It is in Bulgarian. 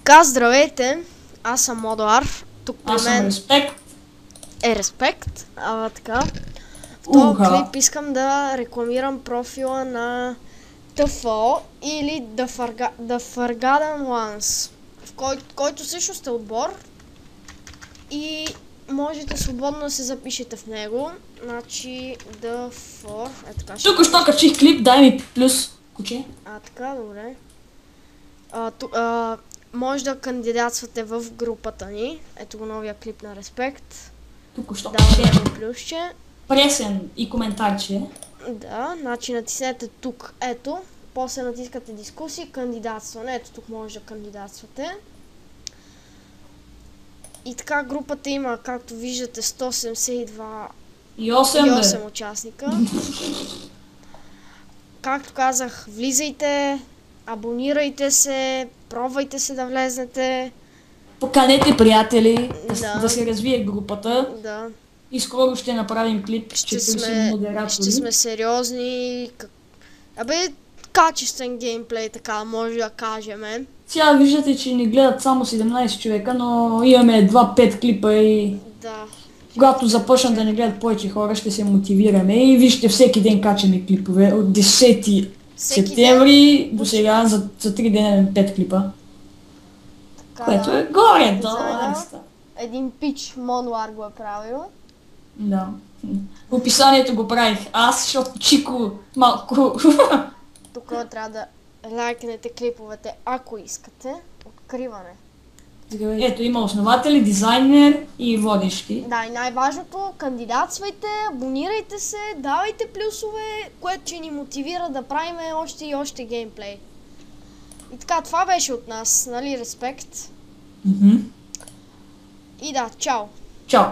така, здравейте, аз съм Модуар, тук при Аз съм мен Респект. е Респект, така. В този клип искам да рекламирам профила на TFO или The Forgotten Ones, в който също сте отбор и можете свободно да се запишете в него, значи The4, така ще... Тук що качих клип, дай ми плюс, куче. Така, добре. Може да кандидатствате в групата ни. Ето го новия клип на Респект. Тук що Даваме ми плюсче. пресен и коментарче. Да, значи натиснете тук, ето. После натискате дискусии, кандидатстване. Ето тук може да кандидатствате. И така групата има, както виждате, 172 И 8 участника. Както казах, влизайте, абонирайте се, пробвайте се да влезнете. Поканете приятели, Да. да се развие групата. Да. И скоро ще направим клип, Ще модератори. сме сериозни. Качествен геймплей, така може да кажем. Сега виждате, че ни гледат само 17 човека, но имаме едва 5 клипа и Да. когато започнат да ни гледат повече хора, ще се мотивираме. И вижте, всеки ден качаме клипове. От 10 септември до сега за 3 дена 5 клипа. Така, Което е горе, дизайна. да. Един пич Монуар го е правил. Да. В описанието го правих аз, защото Чико малко... Тук трябва да лайкнете клиповете, ако искате. Откриване. Ето има основатели, дизайнер и водещи. Да, и най-важното, кандидатствайте, абонирайте се, давайте плюсове, което ще ни мотивира да правим още и още геймплей. И така, това беше от нас, нали, Респект? И да, чао! Чао!